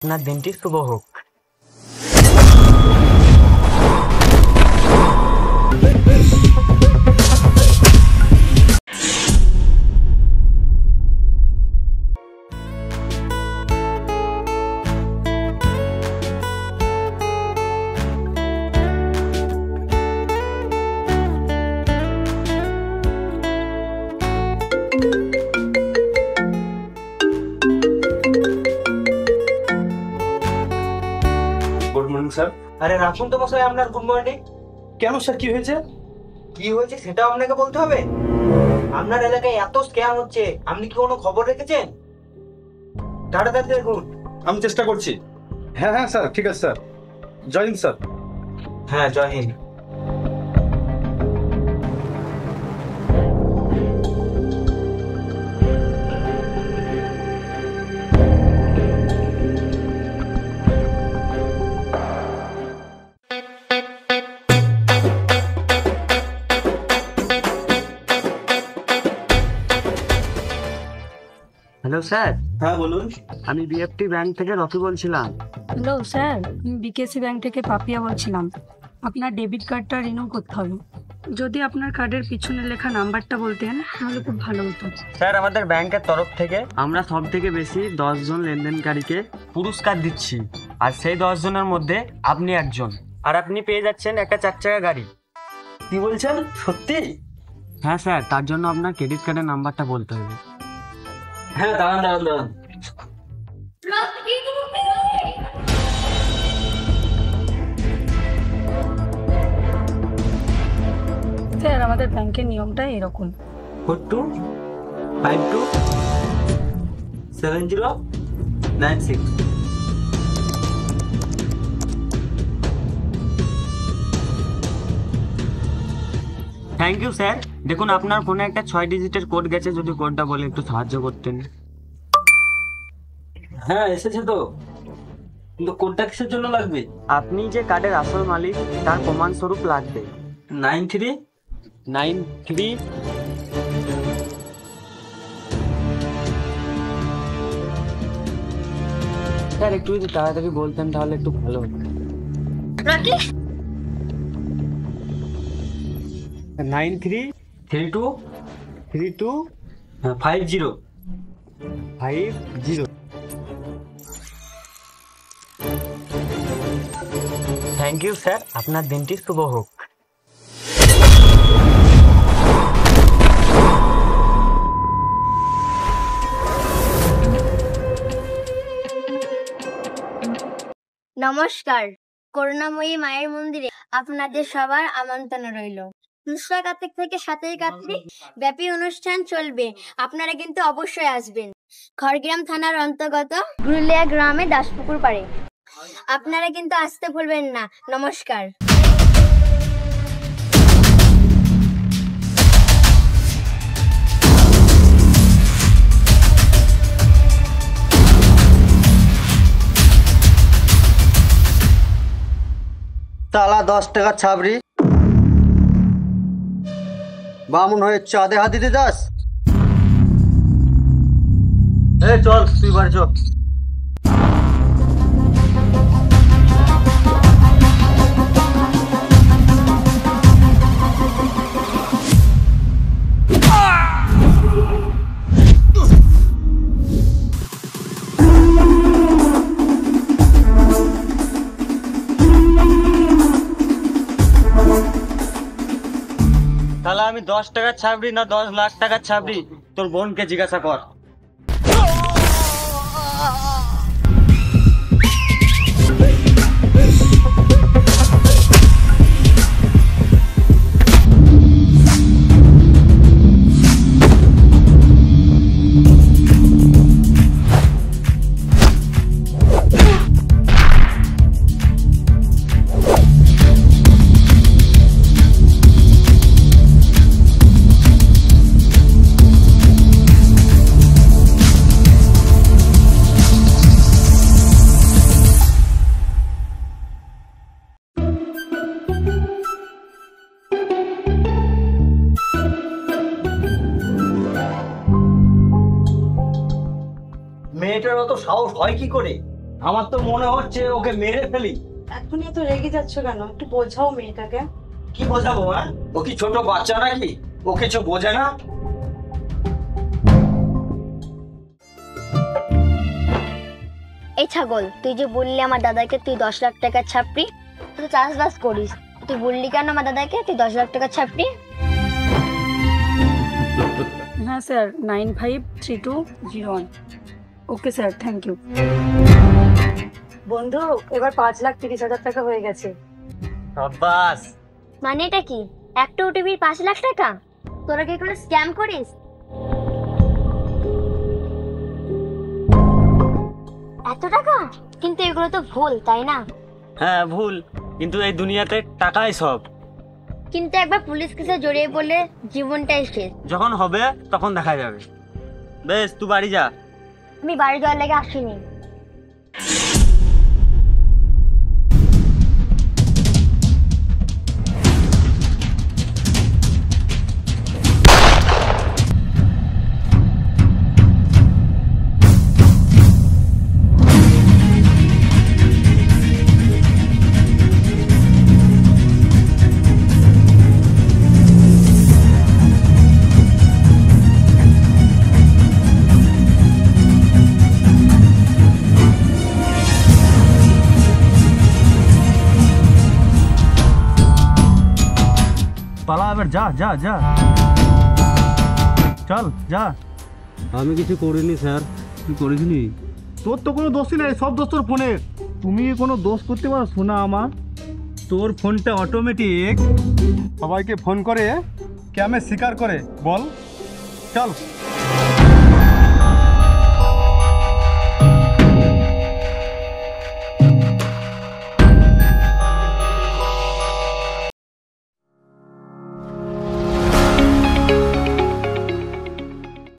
আপনার দিনটি শুভ হোক। Good morning sir. আরে রাখুন তো মশাই আপনার গুড মর্নিং। কেন স্যার, কি হয়েছে? কি হয়েছে সেটা আপনাকে বলতে হবে? আপনার এলাকায় এত স্ক্যাম হচ্ছে, আপনি কি কোনো খবর রেখেছেন? তাড়াতাড়ি দেখুন। আমি চেষ্টা করছি। হ্যাঁ হ্যাঁ স্যার, ঠিক আছে স্যার। জয় হিন্দ স্যার। হ্যাঁ, জয় হিন্দ। Hello sir. হ্যাঁ বলুন। আমি বিএফটি ব্যাংক থেকে রকি বলছিলাম। হ্যালো স্যার, আমি বিকেসি ব্যাংক থেকে পাপিয়া বলছিলাম। আপনার ডেবিট কার্ডটা রিনিউ করতে হবে। যদি আপনার কার্ডের পিছনে লেখা নাম্বারটা বলতেন তাহলে খুব ভালো হতো। স্যার, আমাদের ব্যাংকের তরফ থেকে আমরা সব থেকে বেশি 10 জন লেনদেনকারীকে পুরস্কার দিচ্ছি, আর সেই 10 জনের মধ্যে আপনি একজন। আর আপনি পেয়ে যাচ্ছেন একটা 4 চাকা গাড়ি। কি বলছেন, সত্যি? হ্যাঁ স্যার, তার জন্য আপনার ক্রেডিট কার্ডের নাম্বারটা বলতে হবে। হ্যাঁ, দাঁড়ান দাঁড়ান দাঁড়ান। স্যার, আমাদের ব্যাংকের নিয়মটা এরকম। 42527096। Thank you sir. দেখুন আপনার ফোনে একটা 6 ডিজিটের কোড গেছে, যদি কোডটা বলে একটু সাহায্য করতেন। হ্যাঁ এসেছে তো, কিন্তু কোনটা কিসের জন্য লাগবে? আপনি যে কার্ডের আসল মালিক তার প্রমাণস্বরূপ লাগবে। 93 স্যার, একটু যদি তাড়াতাড়ি বলতেন তাহলে একটু ভালো হতো। 93323250। থ্যাংক ইউ স্যার, আপনার দিনটি শুভ হোক। নমস্কার। করুণাময়ী মায়ের মন্দিরে আপনাদের সবার আমন্ত্রণ রইল। 2রা কার্তিক থেকে 7ই কার্তিক ব্যাপী অনুষ্ঠান চলবে, আপনারা কিন্তু অবশ্যই আসবেন। খড়গ্রাম থানার অন্তর্গত গুরুলিয়া গ্রামে দাসপুকুর পাড়ে। আপনারা কিন্তু আসতে ভুলবেন না। নমস্কার। তালা 10 টাকা ছাবড়ি, বামুন হয়ে চাঁদে হাত দিতে যাস? চল তুই বাড়ি চল। তাহলে আমি 10 টাকার ছাবড়ি না 10 লাখ টাকার ছাবড়ি, তোর বোনকে জিজ্ঞাসা কর। মেয়েটার অত সাহস হয় কি করে? আমার তো মনে হচ্ছে ওকে মেরে ফেলি। এখন এত রেগে যাচ্ছ কেন? একটু বোঝাও মেয়েটাকে। কি বোঝাবো? হ্যাঁ, ও কি ছোট বাচ্চা নাকি? ও কিছু বোঝে না। এই ছাগল, তুই যে বললি আমার দাদাকে তুই 10 লাখ টাকার ছাপড়ি, তুই তো চাষবাস করিস, তুই বললি কেন আমার দাদাকে তুই 10 লাখ টাকার ছাপড়ি? হ্যাঁ sir, 953201। Okay sir, thank you. বন্ধু, এবার 5,30,000 টাকা হয়ে গেছে। সাব্বাস। মানে এটা কি? একটা ওটিপির 5 লাখ টাকা? তোরা কি কোনো স্ক্যাম করিস? এত টাকা? কিন্তু এগুলো তো ভুল, তাই না? হ্যাঁ ভুল, কিন্তু এই দুনিয়াতে টাকাই সব। কিন্তু একবার পুলিশ কেসে জড়িয়ে পড়লে জীবনটাই শেষ। যখন হবে তখন দেখা যাবে। বেশ, তুই বাড়ি যা। আমি বাড়ি যাওয়ার লেগে আসিনি। পালা এবার, যা যা যা, চল যা। আমি কিছু করিনি স্যার। তুই করিসনি? তোর তো কোনো দোষই নেই, সব দোষ তোর ফোনের। তুমি কোনো দোষ করতে পারো শোনা আমার? তোর ফোনটা অটোমেটিক সবাইকে ফোন করে ক্যামে স্বীকার করে, বল চল।